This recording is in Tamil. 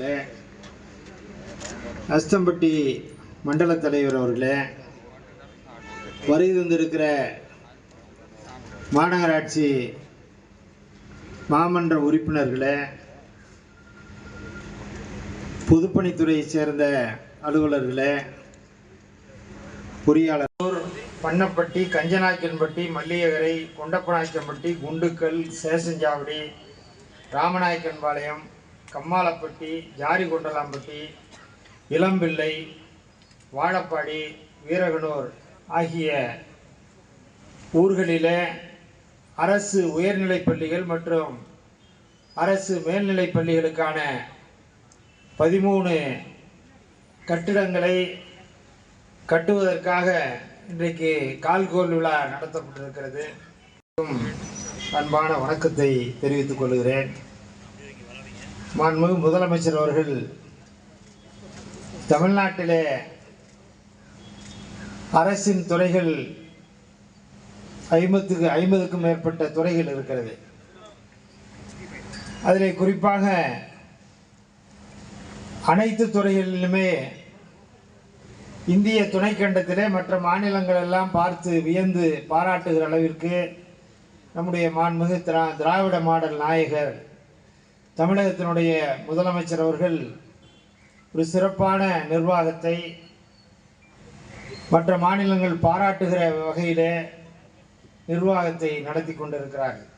அவர்களே, அஸ்தம்பட்டி மண்டல தலைவர் அவர்களே, வருகை தந்திருக்கிற மாநகராட்சி மாமன்ற உறுப்பினர்களே, பொதுப்பணித்துறையை சேர்ந்த அலுவலர்களே, பொறியாளர், பண்ணப்பட்டி, கஞ்சநாயக்கன்பட்டி, மல்லியகரை, கொண்டப்பநாயக்கன்பட்டி, குண்டுக்கல், சேஷஞ்சாவடி, ராமநாயக்கன்பாளையம், கம்மாளப்பட்டி, ஜாரிகொண்டலாம்பட்டி, இளம்பிள்ளை, வாழப்பாடி, வீரகனூர் ஆகிய ஊர்களிலே அரசு உயர்நிலைப் பள்ளிகள் மற்றும் அரசு மேல்நிலைப் பள்ளிகளுக்கான 13 கட்டிடங்களை கட்டுவதற்காக இன்றைக்கு கால்கோல் விழா நடத்தப்பட்டிருக்கிறது. அன்பான வணக்கத்தை தெரிவித்துக் கொள்கிறேன். மாண்புமிகு முதலமைச்சர் அவர்கள் தமிழ்நாட்டிலே அரசின் துறைகள் 50க்கும் மேற்பட்ட துறைகள் இருக்கிறது. அதில் குறிப்பாக அனைத்து துறைகளிலுமே இந்திய துணைக்கண்டத்திலே மற்ற மாநிலங்கள் எல்லாம் பார்த்து வியந்து பாராட்டுகிற அளவிற்கு நம்முடைய மாண்புமிகு திராவிட மாடல் நாயகர் தமிழகத்தினுடைய முதலமைச்சர் அவர்கள் ஒரு சிறப்பான நிர்வாகத்தை மற்ற மாநிலங்கள் பாராட்டுகிற வகையிலே நிர்வாகத்தை நடத்தி கொண்டிருக்கிறார்கள்.